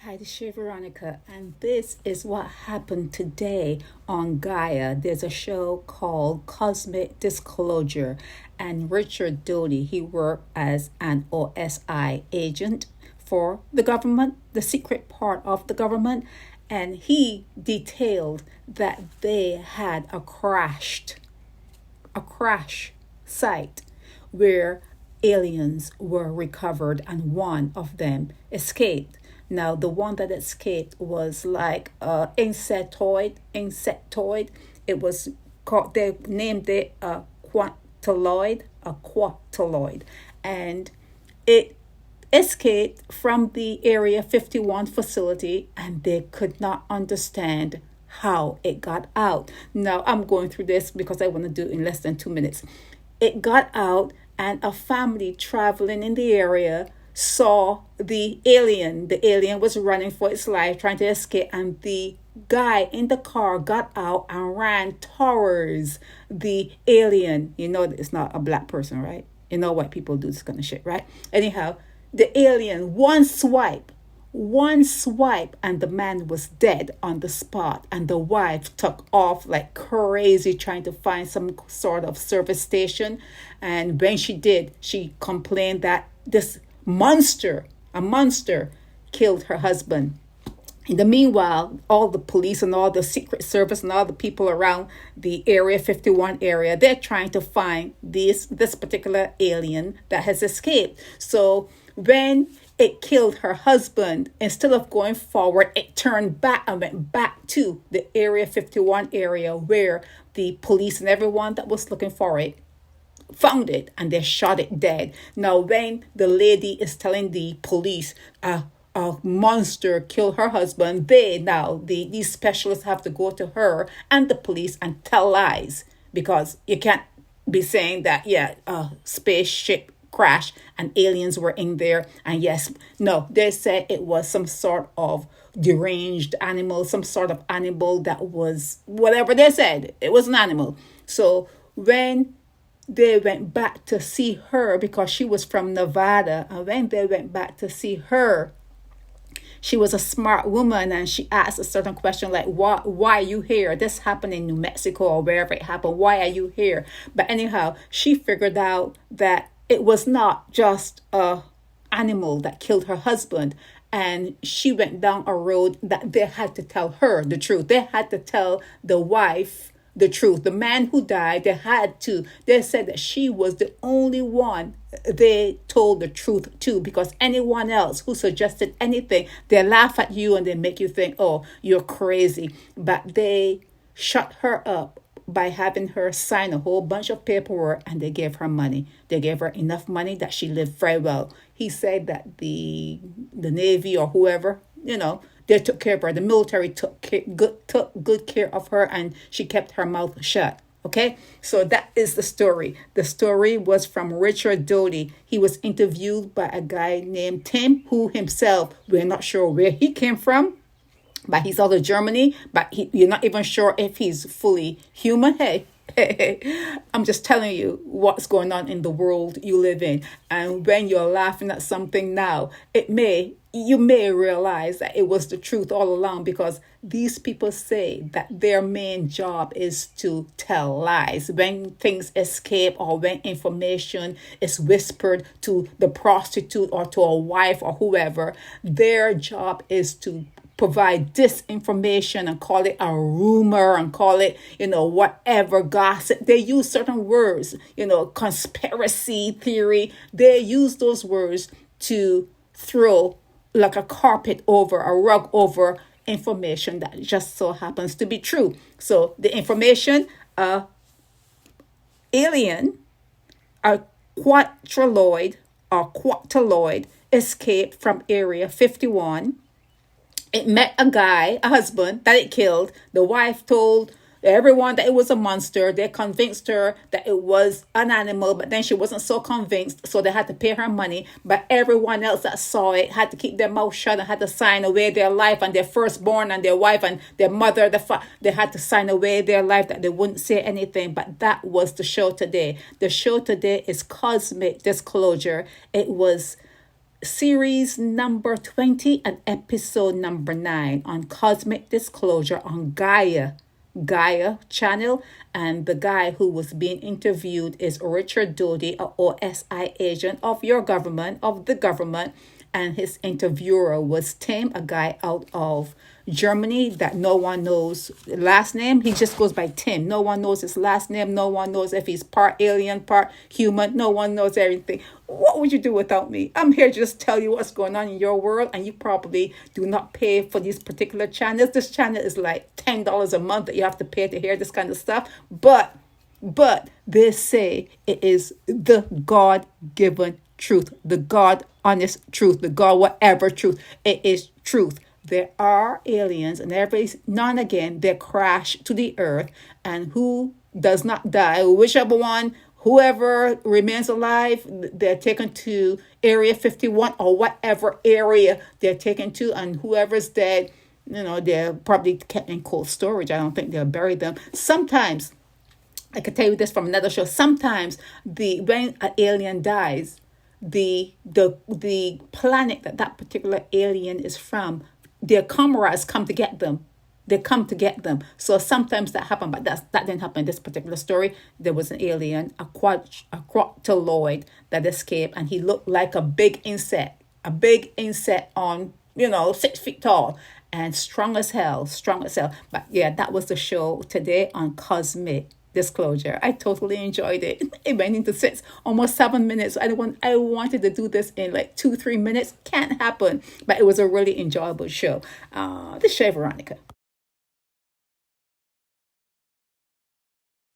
Hi, this is Veronica, and this is what happened today on Gaia. There's a show called Cosmic Disclosure, and Richard Doty, he worked as an OSI agent for the government, the secret part of the government, and he detailed that they had a crash site where aliens were recovered and one of them escaped. Now, the one that escaped was like insectoid. It was called, they named it a quataloid. And it escaped from the Area 51 facility, and they could not understand how it got out. Now, I'm going through this because I want to do it in less than 2 minutes. It got out, and a family traveling in the area saw the alien. The alien was running for its life, trying to escape, and the guy in the car got out and ran towards the alien. You know that it's not a black person, right? You know white people do this kind of shit, right? Anyhow, the alien, one swipe, and the man was dead on the spot. And the wife took off like crazy, trying to find some sort of service station. And when she did, she complained that this a monster killed her husband. In the meanwhile, all the police and all the secret service and all the people around the Area 51 area, they're trying to find this particular alien that has escaped. So when it killed her husband, instead of going forward, it turned back and went back to the Area 51 area where the police and everyone that was looking for it found it, and they shot it dead. Now, when the lady is telling the police a monster killed her husband, these specialists have to go to her and the police and tell lies, because you can't be saying that a spaceship crash and aliens were in there. And they said it was some sort of deranged animal, some sort of animal that was whatever they said. It was an animal. So when they went back to see her, because she was from Nevada, and when they went back to see her, she was a smart woman, and she asked a certain question like, why are you here? This happened in New Mexico or wherever it happened. Why are you here? But anyhow, she figured out that it was not just a animal that killed her husband. And she went down a road that they had to tell her the truth. They had to tell the wife the truth. The man who died, they said that she was the only one they told the truth to, because anyone else who suggested anything, they laugh at you and they make you think, oh, you're crazy. But they shut her up by having her sign a whole bunch of paperwork, and they gave her money. They gave her enough money that she lived very well. He said that the Navy or whoever, they took care of her. The military took good care of her, and she kept her mouth shut. Okay, so that is the story. The story was from Richard Doty. He was interviewed by a guy named Tim, who himself, we're not sure where he came from, but he's out of Germany, but you're not even sure if he's fully human. Hey, I'm just telling you what's going on in the world you live in. And when you're laughing at something now, you may realize that it was the truth all along, because these people say that their main job is to tell lies. When things escape or when information is whispered to the prostitute or to a wife or whoever, their job is to provide disinformation and call it a rumor and call it, whatever, gossip. They use certain words, conspiracy theory. They use those words to throw like a carpet over, a rug over information that just so happens to be true. So the information, alien, a quataloid escaped from Area 51. It met a husband that it killed. The wife told everyone that it was a monster. They convinced her that it was an animal, but then she wasn't so convinced, so they had to pay her money. But everyone else that saw it had to keep their mouth shut and had to sign away their life, and their firstborn and their wife and their mother, they had to sign away their life that they wouldn't say anything. But that was the show today. The show today is Cosmic Disclosure. It was series number 20 and episode number 9 on cosmic disclosure on GAIA channel. And the guy who was being interviewed is Richard Doty, a OSI agent of your government, of the government. And his interviewer was Tim, a guy out of Germany that no one knows the last name. He just goes by Tim. No one knows his last name. No one knows if he's part alien, part human. No one knows everything. What would you do without me? I'm here to just tell you what's going on in your world, and you probably do not pay for these particular channels. This channel is like $10 a month that you have to pay to hear this kind of stuff. But they say it is the God-given truth, the God honest truth, the God whatever truth. It is truth. There are aliens, and every now and again they crash to the earth, and who does not die, whichever one, whoever remains alive, they're taken to Area 51 or whatever area they're taken to, and whoever's dead, they're probably kept in cold storage. I don't think they'll bury them. Sometimes, I can tell you this from another show, sometimes when an alien dies, the planet that particular alien is from, their comrades come to get them. They come to get them. So sometimes that happened, but that didn't happen in this particular story. There was an alien, a Quataloid that escaped, and he looked like a big insect on 6 feet tall and strong as hell. But yeah, that was the show today on cosmic disclosure. I totally enjoyed it. It went into almost 7 minutes. I wanted to do this in like 2-3 minutes. Can't happen. But it was a really enjoyable show. This show, Veronica.